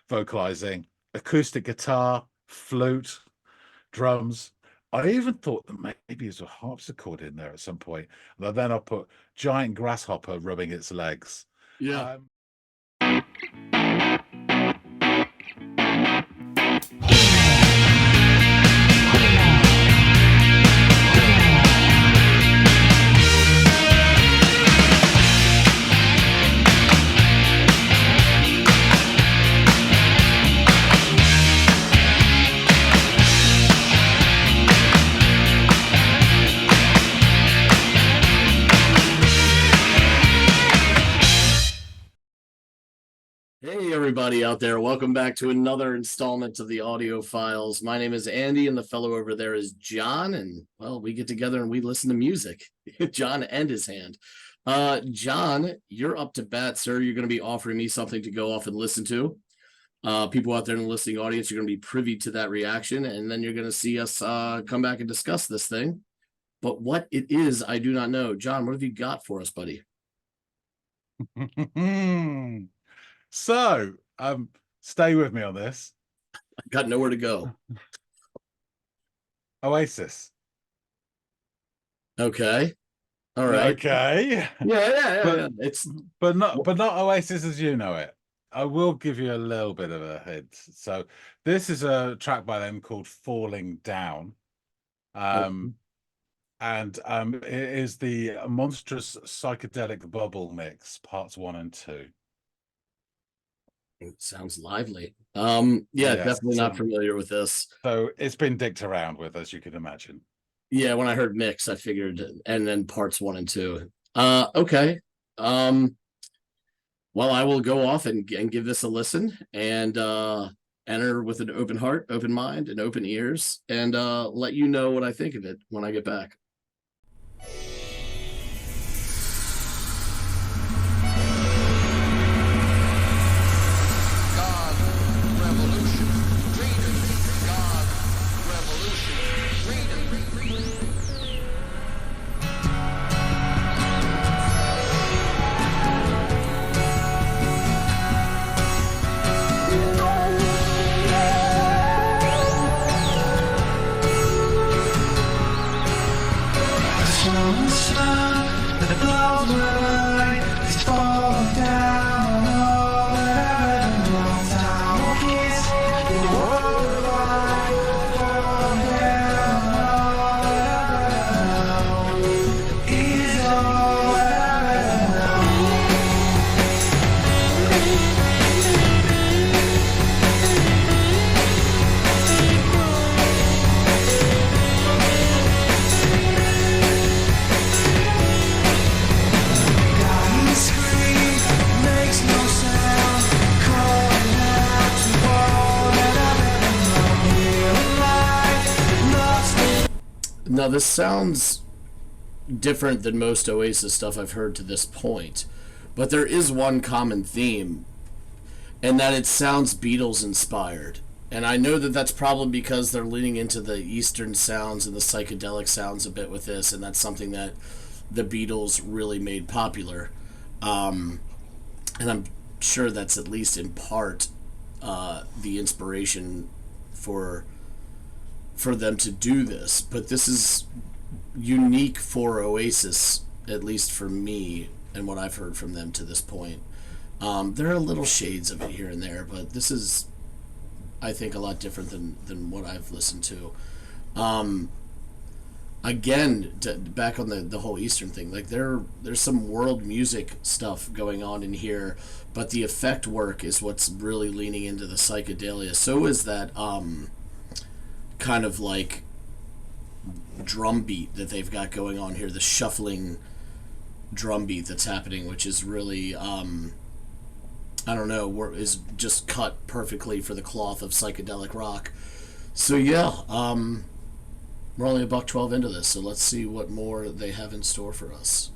vocalizing, acoustic guitar, flute, drums. I even thought that maybe there's a harpsichord in there at some point. And then I put giant grasshopper rubbing its legs. Yeah. Hey, everybody out there. Welcome back to another installment of the Audiophiles. My name is Andy, and the fellow over there is John. And, well, we get together and we listen to music. John and his hand. John, you're up to bat, sir. You're going to be offering me something to go off and listen to. People out there in the listening audience, you're going to be privy to that reaction. And then you're going to see us come back and discuss this thing. But what it is, I do not know. John, what have you got for us, buddy? So, stay with me on this. I got nowhere to go. Oasis. Okay. All right. Okay. Yeah. But not Oasis as you know it. I will give you a little bit of a hint. So, this is a track by them called "Falling Down," and it is the Monstrous Psychedelic Bubble Mix, parts 1 and 2. It sounds lively. Definitely not familiar with this. So it's been dicked around with, as you can imagine. Yeah, when I heard mix, I figured, and then parts 1 and 2. Okay. Well, I will go off and give this a listen and enter with an open heart, open mind, and open ears, and let you know what I think of it when I get back. Now, this sounds different than most Oasis stuff I've heard to this point, but there is one common theme, and that it sounds Beatles-inspired. And I know that that's probably because they're leaning into the Eastern sounds and the psychedelic sounds a bit with this, and that's something that the Beatles really made popular. And I'm sure that's at least in part the inspiration for them to do this, but this is unique for Oasis, at least for me and what I've heard from them to this point. There are little shades of it here and there, but this is, I think, a lot different than what I've listened to. Again, back on the whole Eastern thing, like there's some world music stuff going on in here, but the effect work is what's really leaning into the psychedelia. So is that kind of like drum beat that they've got going on here, the shuffling drum beat that's happening, which is really I don't know, is just cut perfectly for the cloth of psychedelic rock. So yeah, we're only $1.12 into this, so let's see what more they have in store for us.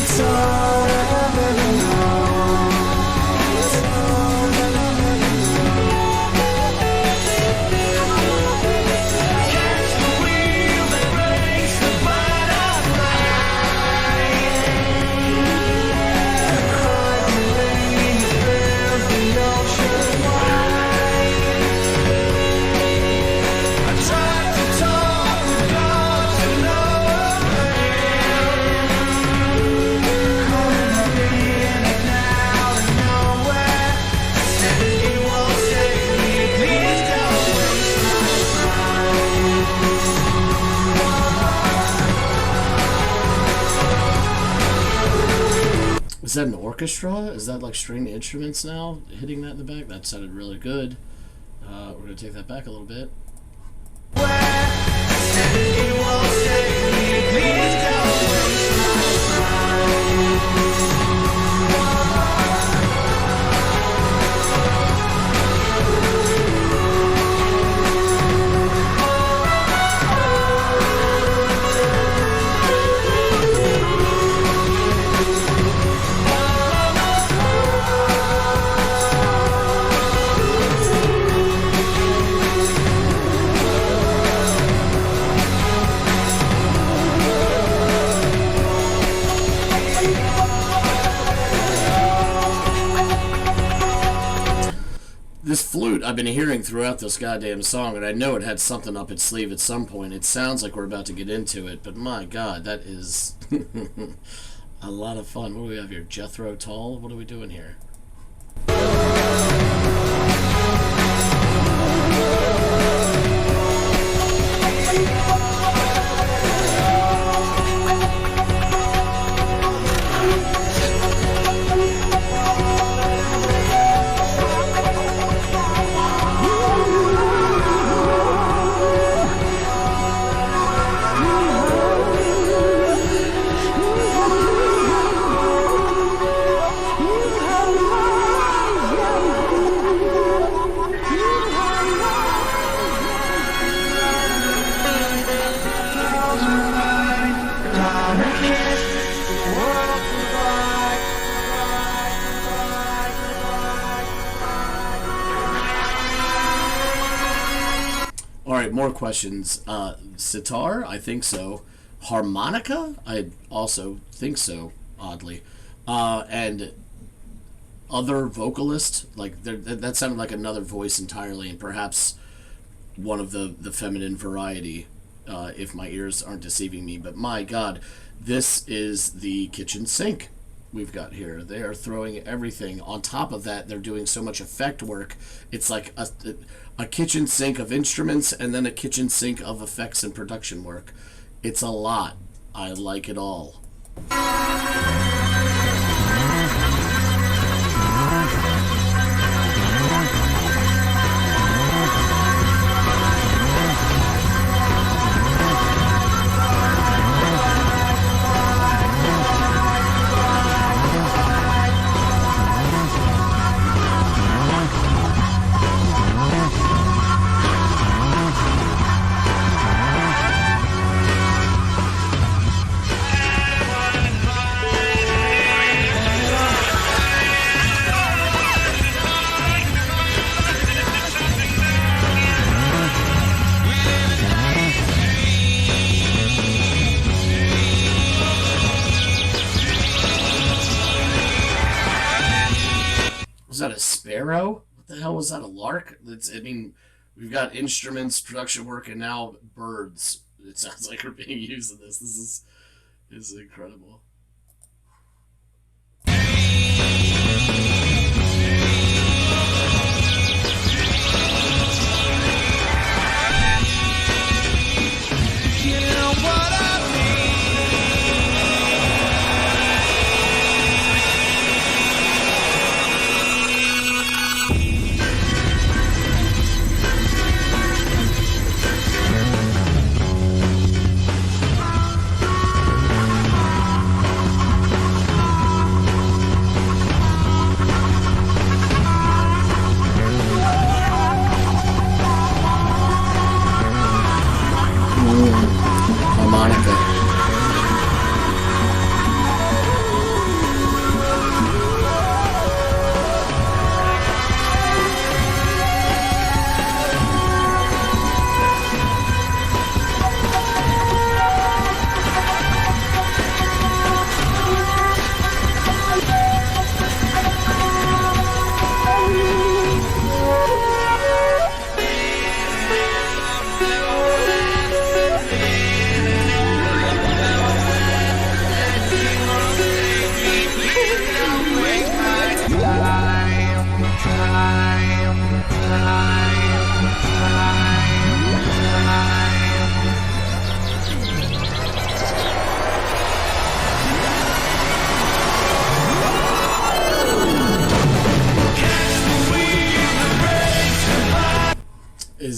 So Is that an orchestra? Is that like string instruments now hitting that in the back? That sounded really good. We're going to take that back a little bit. This flute I've been hearing throughout this goddamn song, and I know it had something up its sleeve at some point. It sounds like we're about to get into it, but my god, that is a lot of fun. What do we have here? Jethro Tull? What are we doing here? More questions. Sitar? I think so. Harmonica? I also think so, oddly. And other vocalist? Like, that sounded like another voice entirely, and perhaps one of the feminine variety, if my ears aren't deceiving me. But my god, this is the kitchen sink we've got here. They are throwing everything. On top of that, they're doing so much effect work. It's like a kitchen sink of instruments and then a kitchen sink of effects and production work. It's a lot. I like it all. Was that a sparrow? What the hell was that, a lark? I mean, we've got instruments, production work, and now birds. It sounds like we're being used in this. This is incredible.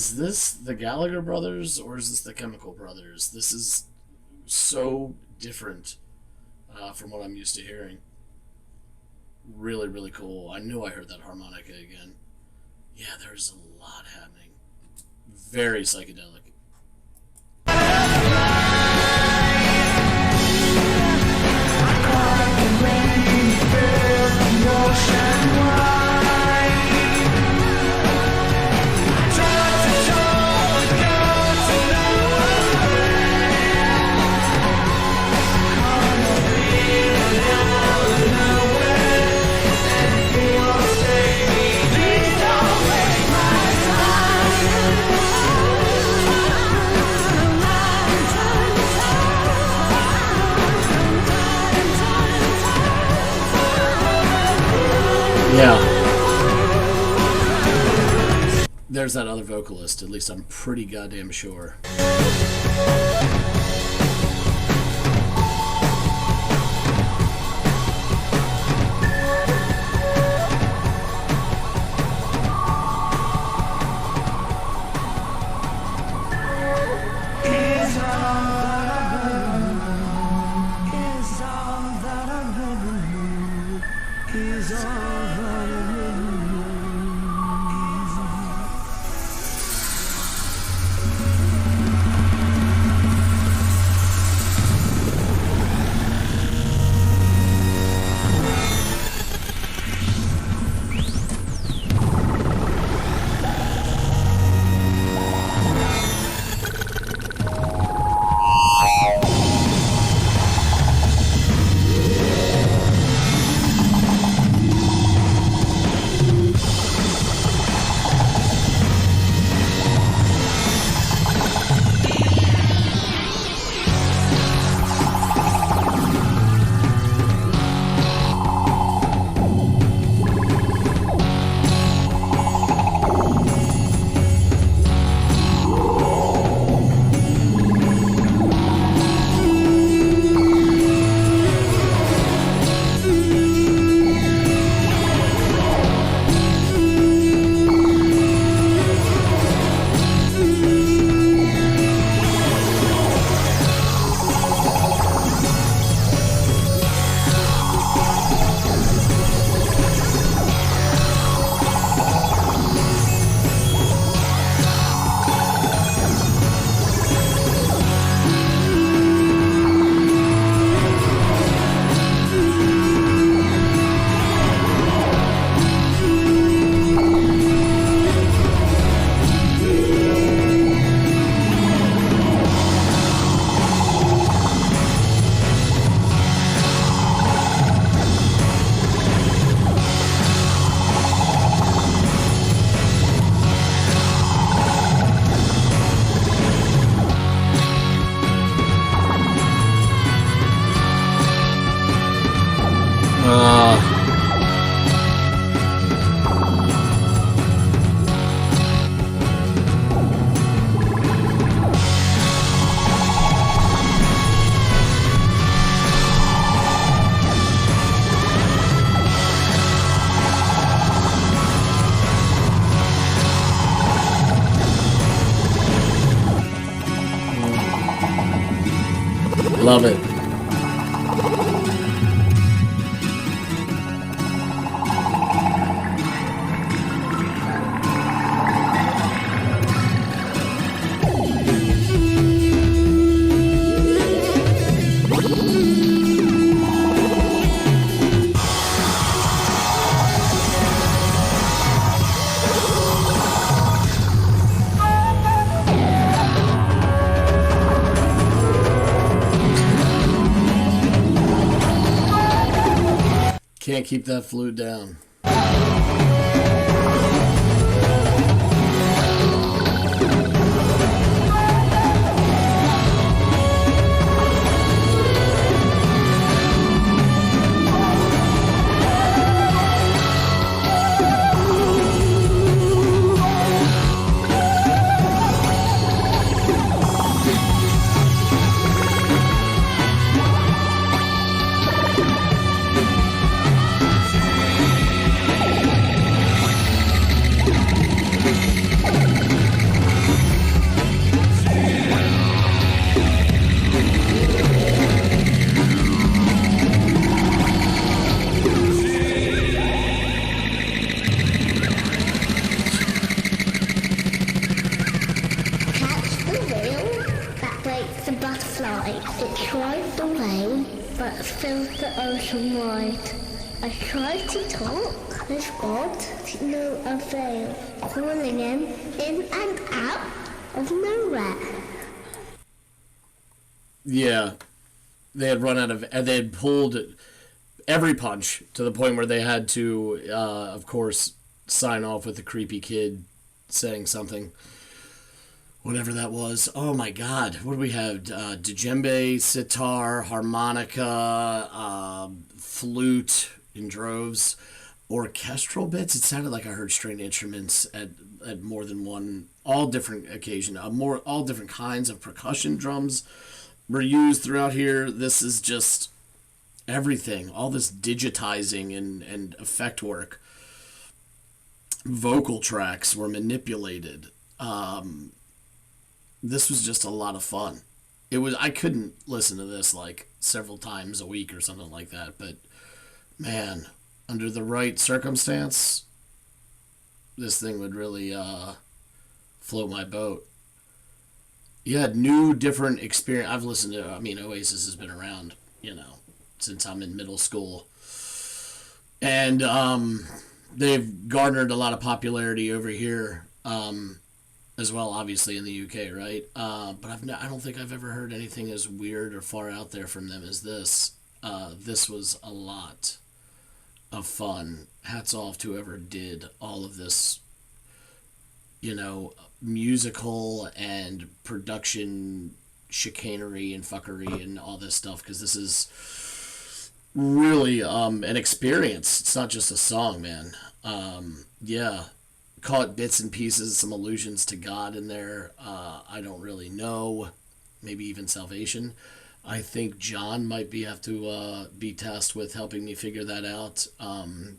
is this the Gallagher brothers or is this the Chemical Brothers? This is so different from what I'm used to hearing. Really, really cool. I knew I heard that harmonica again. Yeah, there's a lot happening. Very psychedelic. Yeah. There's that other vocalist, at least I'm pretty goddamn sure. Love it. Can't keep that flute down. fly. It tried the way, but filled the ocean wide. I tried to talk with God to no avail, calling him in and out of nowhere. Yeah, they had run out of, and they had pulled every punch to the point where they had to, of course, sign off with the creepy kid saying something. Whatever that was. Oh my God. What do we have? Djembe, sitar, harmonica, flute in droves, orchestral bits. It sounded like I heard stringed instruments at more than one, all different occasion. All different kinds of percussion drums were used throughout here. This is just everything. All this digitizing and effect work. Vocal tracks were manipulated. This was just a lot of fun. I couldn't listen to this like several times a week or something like that, but man, under the right circumstance, this thing would really float my boat. You had new, different experience. I've listened to, Oasis has been around, since I'm in middle school. And they've garnered a lot of popularity over here. As well, obviously in the UK, right? But I don't think I've ever heard anything as weird or far out there from them as this. This was a lot of fun. Hats off to whoever did all of this, musical and production chicanery and fuckery and all this stuff, because this is really an experience. It's not just a song, man. Yeah. Caught bits and pieces, some allusions to God in there. I don't really know. Maybe even salvation. I think John might have to be tasked with helping me figure that out, and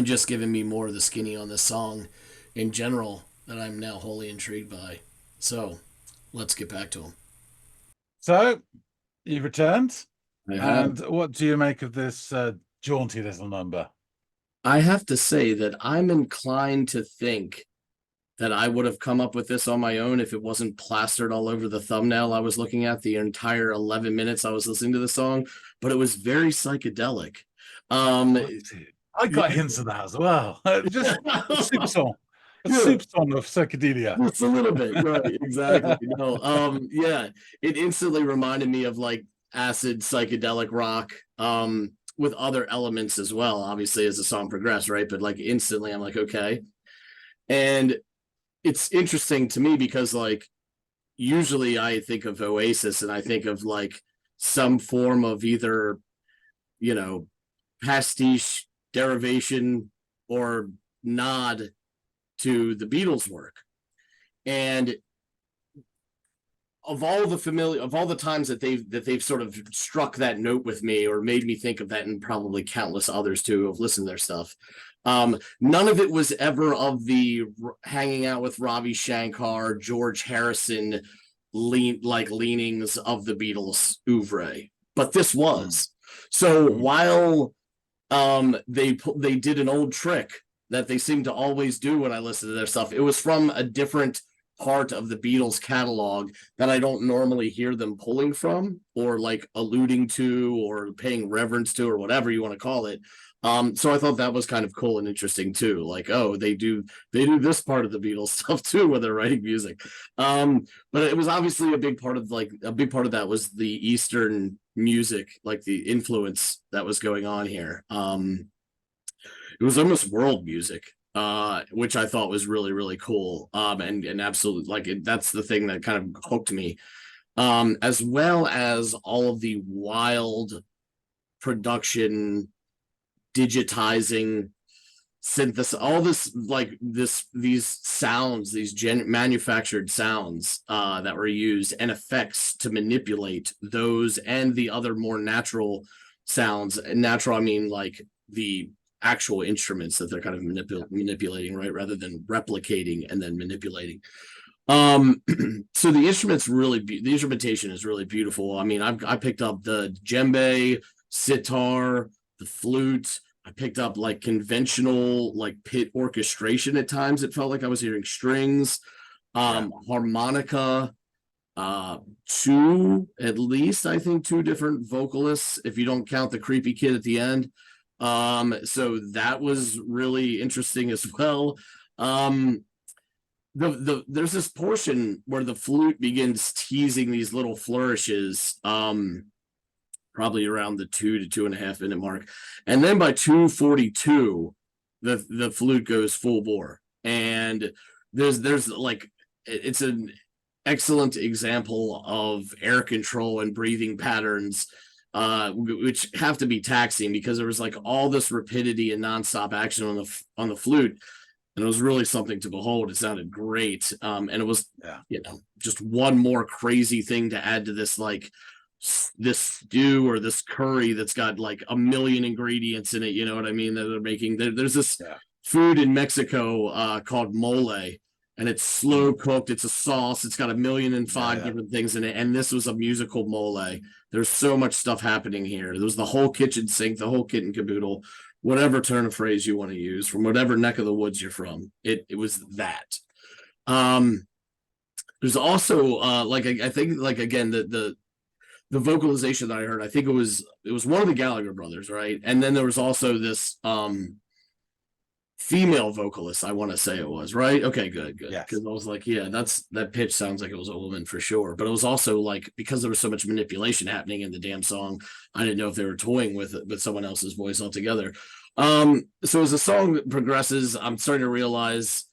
just giving me more of the skinny on this song in general that I'm now wholly intrigued by. So let's get back to him. So you've returned, And what do you make of this jaunty little number? I have to say that I'm inclined to think that I would have come up with this on my own if it wasn't plastered all over the thumbnail I was looking at the entire 11 minutes I was listening to the song, but it was very psychedelic. I got hints of that as well. Just a soup song. A soup song of psychedelia. Just a little bit, right? Exactly. Yeah, it instantly reminded me of like acid psychedelic rock. With other elements as well, obviously, as the song progressed, right? But like instantly, I'm like, okay. And it's interesting to me because like usually I think of Oasis and I think of like some form of either, pastiche, derivation, or nod to the Beatles' work. And of all the times that they've sort of struck that note with me or made me think of that, and probably countless others too who have listened to their stuff, none of it was ever of the hanging out with Ravi Shankar, George Harrison leanings of the Beatles oeuvre, but this was. So while they did an old trick that they seem to always do when I listen to their stuff, it was from a different part of the Beatles catalog that I don't normally hear them pulling from or like alluding to or paying reverence to or whatever you want to call it. So I thought that was kind of cool and interesting too. Like, oh, they do this part of the Beatles stuff too when they're writing music. But it was obviously a big part of that was the Eastern music, like the influence that was going on here. It was almost world music. Which I thought was really, really cool. And absolutely, like, that's the thing that kind of hooked me. As well as all of the wild production, digitizing, all this, like these sounds, these manufactured sounds that were used and effects to manipulate those and the other more natural sounds. Natural, I mean like the actual instruments that they're kind of manipulating, right, rather than replicating and then manipulating. So the instrumentation is really beautiful. I mean, I picked up the djembe, sitar, the flute. I picked up like conventional like pit orchestration at times. It felt like I was hearing strings, harmonica, two, at least, I think, two different vocalists, if you don't count the creepy kid at the end. So that was really interesting as well. There's this portion where the flute begins teasing these little flourishes, probably around the 2 to 2.5 minute mark, and then by 2:42, the flute goes full bore, and there's like, it's an excellent example of air control and breathing patterns, which have to be taxing, because there was like all this rapidity and nonstop action on the flute, and it was really something to behold. It sounded great, and it was, just one more crazy thing to add to this, like this stew or this curry that's got like a million ingredients in it. You know what I mean? That they're making. There's this food in Mexico called mole, and it's slow cooked. It's a sauce. It's got 1,000,005 different things in it. And this was a musical mole. There's so much stuff happening here. There was the whole kitchen sink, the whole kit and caboodle, whatever turn of phrase you want to use, from whatever neck of the woods you're from. It was that. There's also like, I think, like, again, the vocalization that I heard, I think it was one of the Gallagher brothers, right? And then there was also this female vocalist, I want to say it was, right? Okay, good. Yes. Because I was like, yeah, that pitch sounds like it was a woman for sure. But it was also like, because there was so much manipulation happening in the damn song, I didn't know if they were toying with someone else's voice altogether. So as the song progresses, I'm starting to realize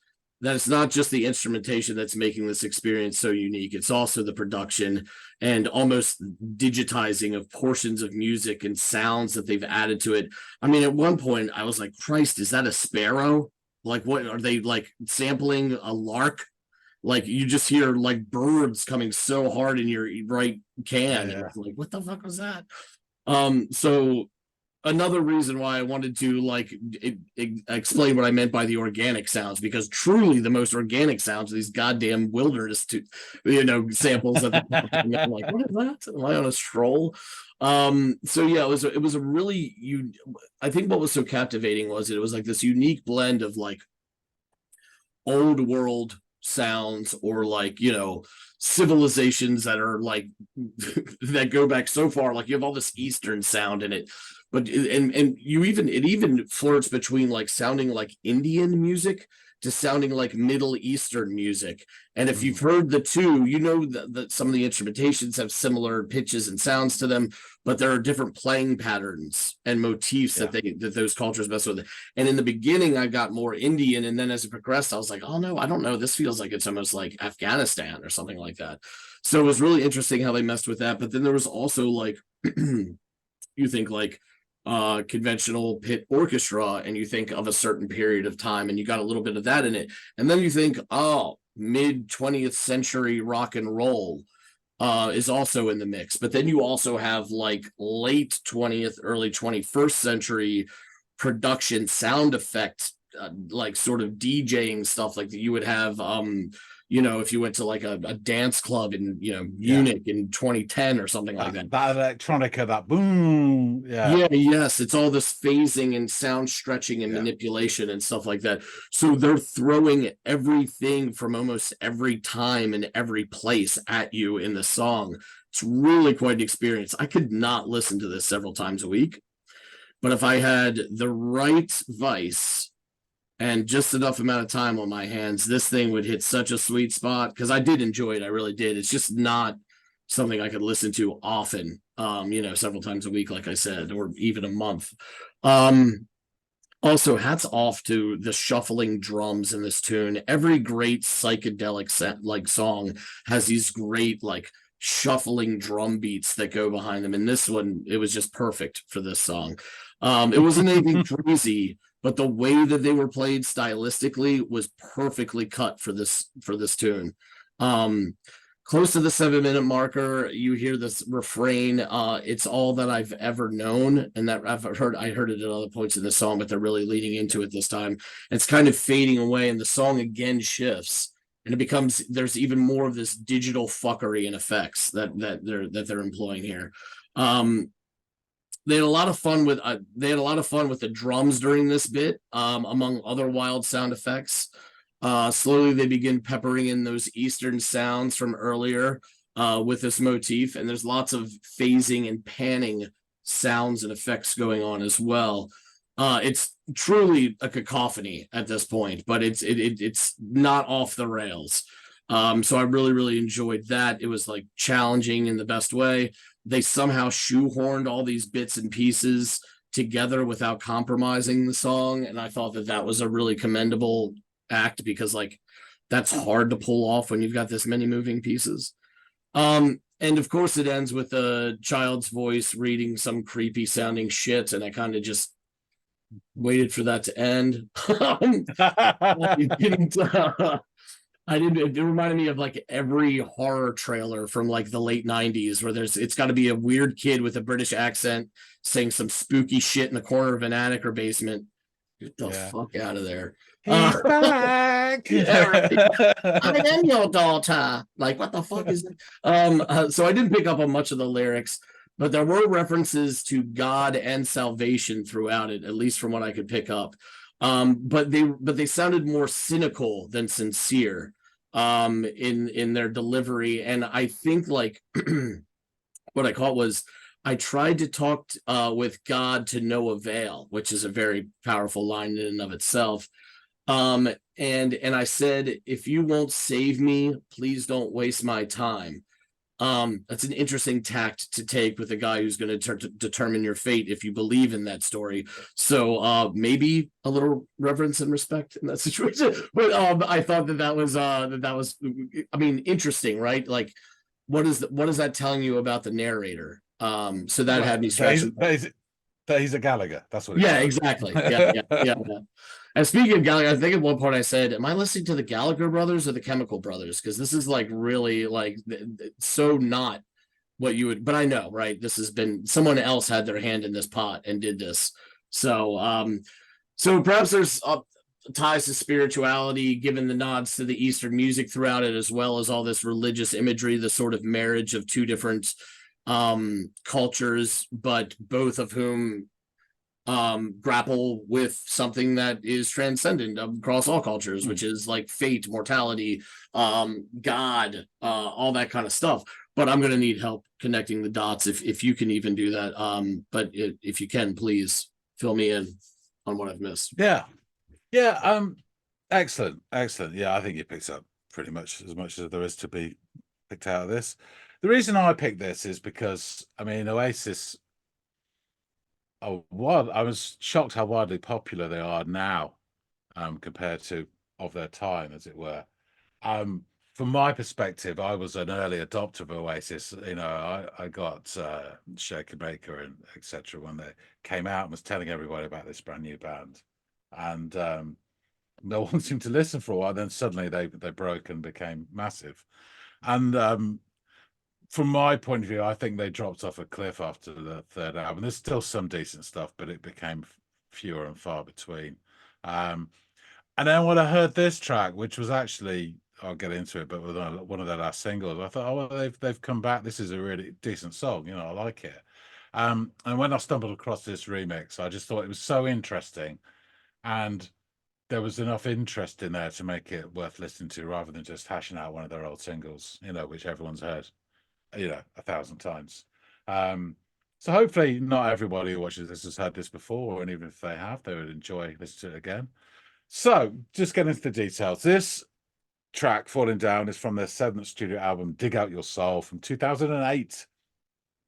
that it's not just the instrumentation that's making this experience so unique. It's also the production and almost digitizing of portions of music and sounds that they've added to it. I mean, at one point I was like, Christ, is that a sparrow? Like, what are they, like, sampling a lark? Like, you just hear like birds coming so hard in your right can. And like, what the fuck was that? So another reason why I wanted to like explain what I meant by the organic sounds, because truly the most organic sounds are these goddamn wilderness samples that I'm like, what is that? Am I on a stroll? So yeah, it was a really, I think what was so captivating was it was like this unique blend of like old world sounds, or like, civilizations that are like that go back so far. Like, you have all this Eastern sound in it, but it even flirts between like sounding like Indian music to sounding like Middle Eastern music. And if you've heard the two, you know that some of the instrumentations have similar pitches and sounds to them, but there are different playing patterns and motifs that those cultures mess with. And in the beginning, I got more Indian, and then as it progressed, I was like, oh no, I don't know. This feels like it's almost like Afghanistan or something like that. So it was really interesting how they messed with that. But then there was also like, you think like conventional pit orchestra, and you think of a certain period of time, and you got a little bit of that in it, and then you think, oh, mid 20th century rock and roll is also in the mix. But then you also have like late 20th, early 21st century production sound effects, like sort of DJing stuff like that you would have if you went to like a dance club in Munich in 2010 or something like that. That electronica, that boom. Yes, it's all this phasing and sound stretching and manipulation and stuff like that. So they're throwing everything from almost every time and every place at you in the song. It's really quite an experience. I could not listen to this several times a week, but if I had the right vice and just enough amount of time on my hands, this thing would hit such a sweet spot, because I did enjoy it. I really did. It's just not something I could listen to often, several times a week, like I said, or even a month. Also, hats off to the shuffling drums in this tune. Every great psychedelic song has these great like shuffling drum beats that go behind them. And this one, it was just perfect for this song. It wasn't anything crazy, but the way that they were played stylistically was perfectly cut for this tune. Close to the 7-minute marker, you hear this refrain, it's all that I've ever known, and that I heard it at other points in the song, but they're really leaning into it this time. It's kind of fading away, and the song again shifts, and it becomes, there's even more of this digital fuckery and effects that they're employing here. They had a lot of fun with the drums during this bit, among other wild sound effects. Slowly they begin peppering in those Eastern sounds from earlier. with this motif, and there's lots of phasing and panning sounds and effects going on as well. It's truly a cacophony at this point, but it's not off the rails. So I really enjoyed that. It was like challenging in the best way. They somehow shoehorned all these bits and pieces together without compromising the song, and I thought that was a really commendable act, because like that's hard to pull off when you've got this many moving pieces. And of course it ends with a child's voice reading some creepy sounding shit, and I kind of just waited for that to end. It reminded me of like every horror trailer from like the late 90s, where it's got to be a weird kid with a British accent saying some spooky shit in the corner of an attic or basement. Get the fuck out of there. He's back. Yeah, right. I am your daughter. Like, what the fuck is it? So I didn't pick up on much of the lyrics, but there were references to God and salvation throughout it, at least from what I could pick up. But they sounded more cynical than sincere in their delivery. And I think like what I caught was, I tried to talk with God to no avail, which is a very powerful line in and of itself. And I said, if you won't save me, please don't waste my time. That's an interesting tact to take with a guy who's going to determine your fate if you believe in that story. So maybe a little reverence and respect in that situation. But I thought that was I mean, interesting, right? Like, what is that telling you about the narrator? So that had me scratching. That he's a Gallagher. That's what. Yeah, exactly. Yeah. And speaking of Gallagher, I think at one point I said, "Am I listening to the Gallagher brothers or the Chemical Brothers?" Because this is like really like so not what you would. But I know, right? This has been someone else had their hand in this pot and did this. So, so perhaps there's ties to spirituality, given the nods to the Eastern music throughout it, as well as all this religious imagery, the sort of marriage of two different cultures, but both of whom grapple with something that is transcendent across all cultures, which is like fate, mortality, God, all that kind of stuff. But I'm going to need help connecting the dots if you can even do that. But if you can, please fill me in on what I've missed. Yeah. Excellent. Yeah, I think you picked up pretty much as there is to be picked out of this. The reason I picked this is because, I mean, Oasis, I was shocked how widely popular they are now, compared to of their time, as it were. From my perspective, I was an early adopter of Oasis. You know, I got Shaker Baker and etc. when they came out and was telling everybody about this brand new band, and no one seemed to listen for a while. Then suddenly they broke and became massive, and from my point of view, I think they dropped off a cliff after the third album. There's still some decent stuff, but it became fewer and far between. And then when I heard this track, which was actually, I'll get into it, but with one of their last singles, I thought, oh, well, they've come back. This is a really decent song. You know, I like it. And when I stumbled across this remix, I just thought it was so interesting, and there was enough interest in there to make it worth listening to, rather than just hashing out one of their old singles, you know, which everyone's heard, you know, 1,000 times. So hopefully not everybody who watches this has heard this before, and even if they have, they would enjoy listening to it again. So just getting into the details. This track, Falling Down, is from their 7th studio album, Dig Out Your Soul, from 2008.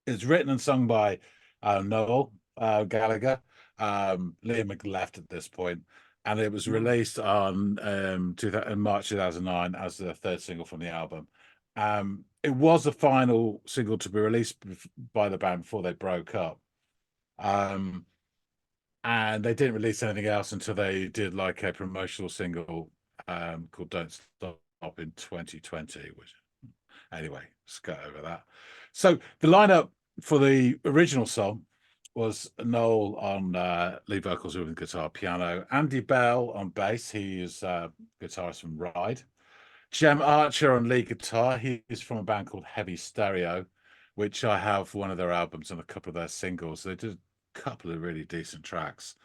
It's written and sung by Noel Gallagher. Liam left at this point, and it was released on in March 2009 as the 3rd single from the album. It was the final single to be released by the band before they broke up. And they didn't release anything else until they did like a promotional single called Don't Stop in 2020, which anyway, skirt over that. So the lineup for the original song was Noel on lead vocals with guitar, piano, Andy Bell on bass, he is guitarist from Ride, Jem Archer on lead guitar. He is from a band called Heavy Stereo, which I have one of their albums and a couple of their singles. They did a couple of really decent tracks.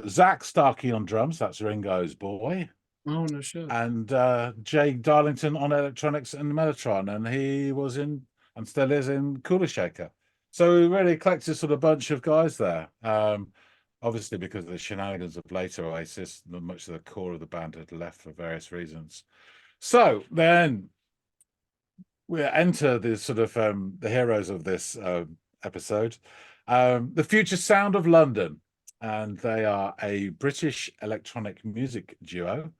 Zach Starkey on drums, that's Ringo's boy. Oh, no shit. and Jay Darlington on electronics and Mellotron, and he was in and still is in Cooler Shaker. So we really eclectic sort of bunch of guys there. Obviously, because of the shenanigans of later Oasis, much of the core of the band had left for various reasons. So then we enter the sort of the heroes of this episode, the Future Sound of London, and they are a British electronic music duo,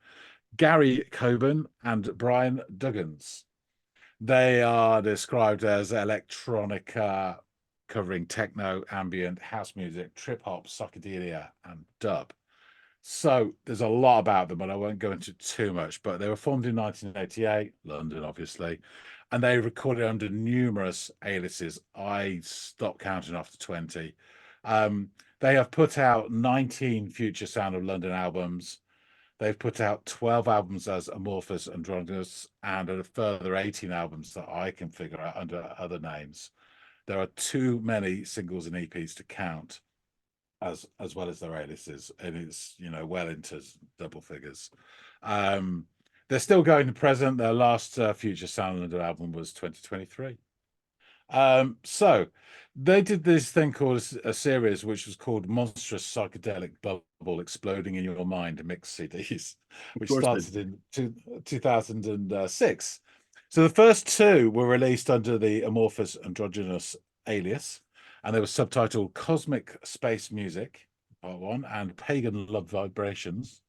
Gary Coburn and Brian Duggins. They are described as electronic, covering techno, ambient, house music, trip hop, psychedelia, and dub. So there's a lot about them, and I won't go into too much, but they were formed in 1988, London, obviously, and they recorded under numerous aliases. I stopped counting after 20. They have put out 19 Future Sound of London albums. They've put out 12 albums as Amorphous Androgynous and a further 18 albums that I can figure out under other names. There are too many singles and EPs to count, as well as their aliases, and it's, you know, well into double figures. They're still going to present. Their last Future Sound of London album was 2023. So they did this thing called a series which was called Monstrous Psychedelic Bubble Exploding in Your Mind mix CDs, which started in 2006. So the first two were released under the Amorphous Androgynous alias, and they were subtitled Cosmic Space Music, Part 1, and Pagan Love Vibrations,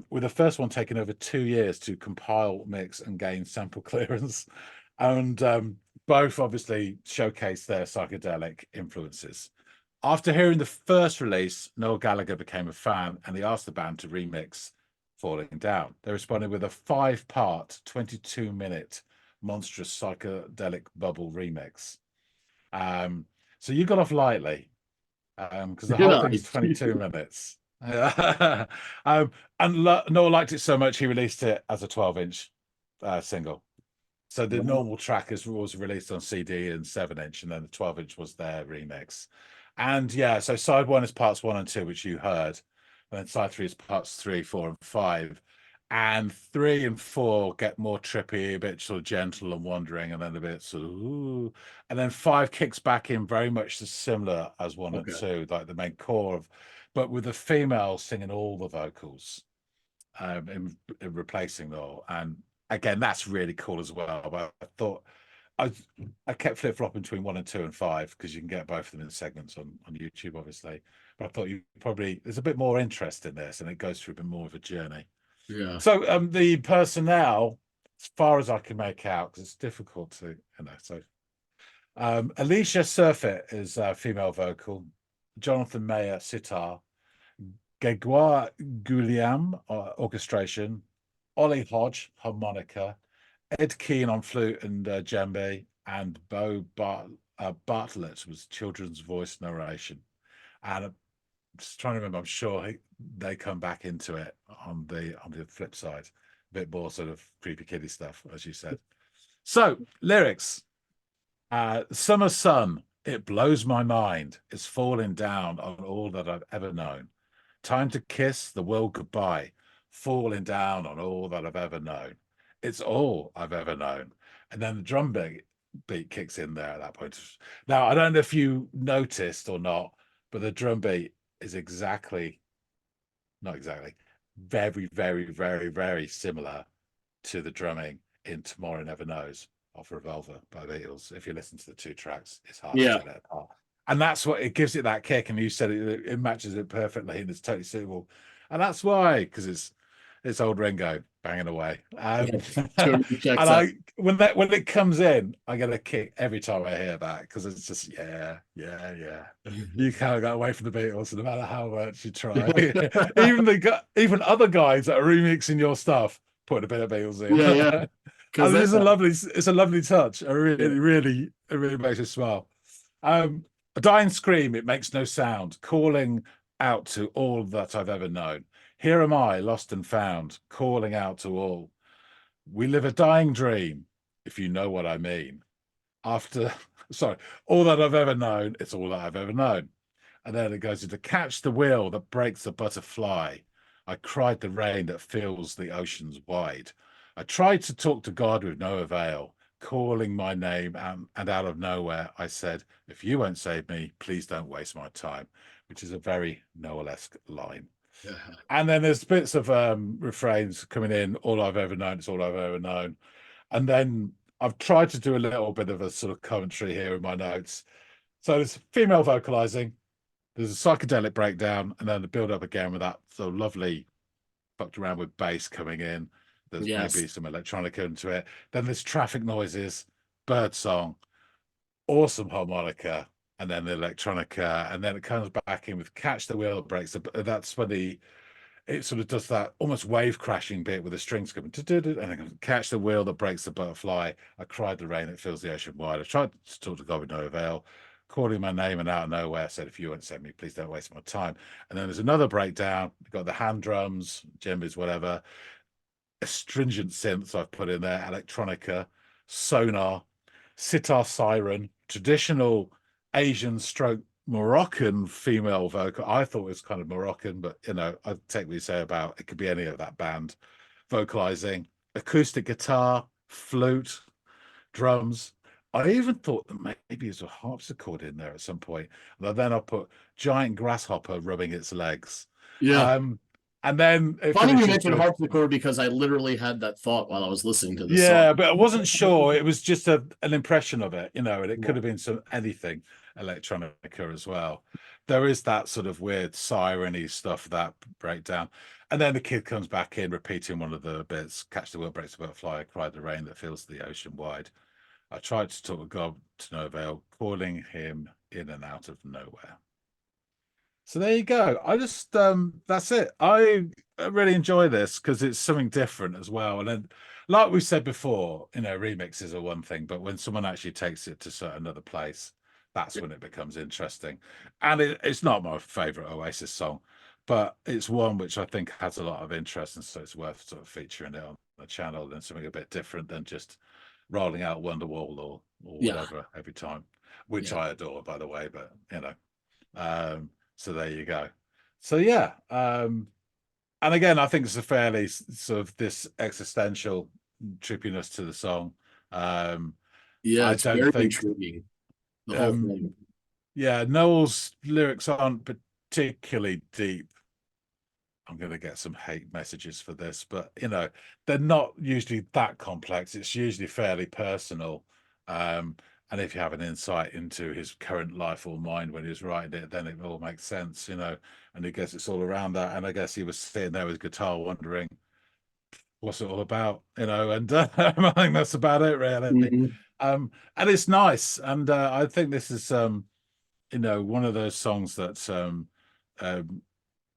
with the first one taking over 2 years to compile, mix, and gain sample clearance. And both obviously showcase their psychedelic influences. After hearing the first release, Noel Gallagher became a fan, and he asked the band to remix Falling Down. They responded with a 5-part, 22-minute Monstrous Psychedelic Bubble remix. So you got off lightly, because the whole thing's 22 minutes. And Noel liked it so much, he released it as a 12-inch single. So the normal track was released on CD and 7-inch, and then the 12-inch was their remix. And yeah, so side 1 is parts 1 and 2, which you heard. And then side 3 is parts 3, 4, and 5. And 3 and 4 get more trippy, a bit sort of gentle and wandering, and then a bit sort of ooh. And then 5 kicks back in very much similar as 1 and 2, like the main core of, but with the female singing all the vocals, in replacing Noel. And again, that's really cool as well. But I thought I kept flip-flopping between 1 and 2 and 5, because you can get both of them in segments on YouTube, obviously. But I thought there's a bit more interest in this, and it goes through a bit more of a journey. Yeah. So the personnel, as far as I can make out, because it's difficult to, so Alicia Surfeit is female vocal, Jonathan Mayer sitar, Grégoire Gouliam orchestration, Ollie Hodge harmonica, Ed Keane on flute and djembe, and Bo Bartlett was children's voice narration. And I'm just trying to remember, I'm sure they come back into it on the flip side, a bit more sort of creepy kiddie stuff, as you said. So lyrics, summer sun, it blows my mind, it's falling down on all that I've ever known. Time to kiss the world goodbye, falling down on all that I've ever known. It's all I've ever known. And then the drum beat kicks in there at that point. Now, I don't know if you noticed or not, but the drum beat is not exactly, very, very, very, very similar to the drumming in Tomorrow Never Knows off Revolver by the Beatles. If you listen to the 2 tracks, it's hard to tell it apart. And that's what it gives it, that kick. And you said it matches it perfectly, and it's totally suitable. And that's why, because it's old Ringo banging away. And when it comes in, I get a kick every time I hear that, because it's just yeah. You can't go away from the Beatles, no matter how much you try. even other guys that are remixing your stuff put a bit of Beatles in. Yeah. And it's a lovely touch. It really makes you smile. A dying scream, it makes no sound, calling out to all that I've ever known. Here am I, lost and found, calling out to all. We live a dying dream, if you know what I mean. All that I've ever known, it's all that I've ever known. And then it goes into catch the wheel that breaks the butterfly. I cried the rain that fills the oceans wide. I tried to talk to God with no avail, calling my name, and out of nowhere I said, if you won't save me, please don't waste my time, which is a very Noel-esque line. Yeah. And then there's bits of refrains coming in, all I've ever known, it's all I've ever known. And then I've tried to do a little bit of a sort of commentary here in my notes. So there's female vocalizing, there's a psychedelic breakdown, and then the build up again with that sort of lovely fucked around with bass coming in. There's maybe some electronica into it. Then there's traffic noises, bird song, awesome harmonica, and then the electronica, and then it comes back in with catch the wheel breaks. That's when it sort of does that almost wave crashing bit with the strings coming, and then catch the wheel that breaks the butterfly. I cried the rain that fills the ocean wide. I tried to talk to God with no avail, calling my name, and out of nowhere said, if you won't send me, please don't waste my time. And then there's another breakdown. You've got the hand drums, djembes, whatever, astringent synths I've put in there, electronica, sonar, sitar siren, traditional Asian stroke Moroccan female vocal. I thought it was kind of Moroccan, but you know, I take what you say about it could be any of that band vocalizing, acoustic guitar, flute, drums. I even thought that maybe there's a harpsichord in there at some point. And then I put giant grasshopper rubbing its legs. Yeah. And then funny you mentioned harpsichord, because I literally had that thought while I was listening to this yeah, song. but I wasn't sure. It was just an impression of it, you know, and it could have been anything electronica as well. There is that sort of weird siren-y stuff, that breakdown. And then the kid comes back in, repeating one of the bits, catch the wheel, breaks the butterfly, I cried the rain that fills the ocean wide. I tried to talk to God to no avail, calling him in and out of nowhere. So there you go. I just that's it. I really enjoy this because it's something different as well. And then, like we said before, you know, remixes are one thing, but when someone actually takes it to another place, that's when it becomes interesting. And it's not my favorite Oasis song, but it's one which I think has a lot of interest, and so it's worth sort of featuring it on the channel and something a bit different than just rolling out Wonderwall or whatever every time, which I adore, by the way. But you know. So there you go. So yeah, and again, I think it's a fairly sort of this existential trippiness to the song. It's very intriguing. The whole thing. Yeah, Noel's lyrics aren't particularly deep. I'm going to get some hate messages for this, but you know, they're not usually that complex. It's usually fairly personal. And if you have an insight into his current life or mind when he was writing it, then it all makes sense, you know. And I guess it's all around that. And I guess he was sitting there with his guitar wondering, what's it all about, you know? And I think that's about it, really. And it's nice. And I think this is, you know, one of those songs that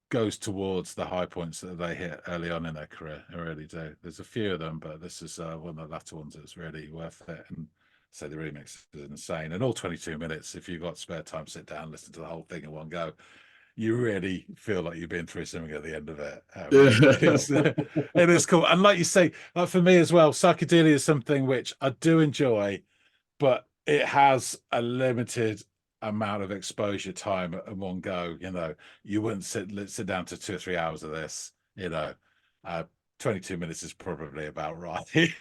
goes towards the high points that they hit early on in their career. I really do. There's a few of them, but this is one of the latter ones that's really worth it. And so the remix is insane, and all 22 minutes. If you've got spare time, sit down, listen to the whole thing in one go. You really feel like you've been through something at the end of it. It is cool. And like you say, like for me as well, psychedelia is something which I do enjoy, but it has a limited amount of exposure time at one go. You know, you wouldn't sit down to 2 or 3 hours of this, you know. 22 minutes is probably about right.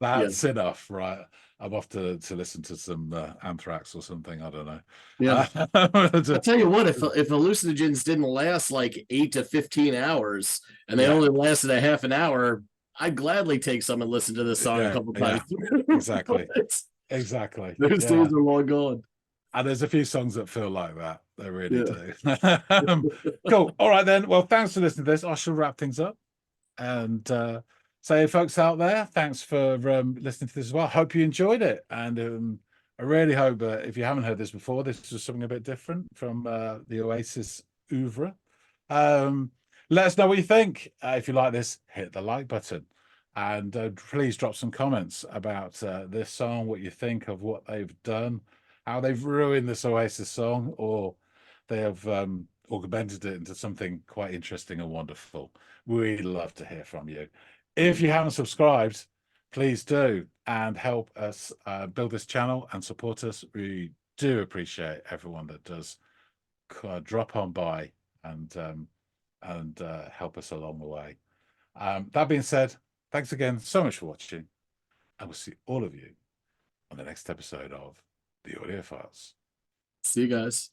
That's enough, right? I'm off to listen to some Anthrax or something. I don't know. Yeah. I'll tell you what, if hallucinogens didn't last like 8 to 15 hours and they only lasted a half an hour, I'd gladly take some and listen to this song a couple times. Exactly. Exactly. Those days are long gone. And there's a few songs that feel like that. They really do. Cool. All right, then. Well, thanks for listening to this. I shall wrap things up. And say, folks out there, thanks for listening to this as well. Hope you enjoyed it. And I really hope if you haven't heard this before, this was something a bit different from the Oasis oeuvre. Let us know what you think. If you like this, hit the like button. And please drop some comments about this song, what you think of what they've done, how they've ruined this Oasis song, or they have augmented it into something quite interesting and wonderful. We'd love to hear from you. If you haven't subscribed, please do, and help us build this channel and support us. We do appreciate everyone that does drop on by and and help us along the way. That being said, thanks again so much for watching. I will see all of you on the next episode of the Audiophiles. See you guys.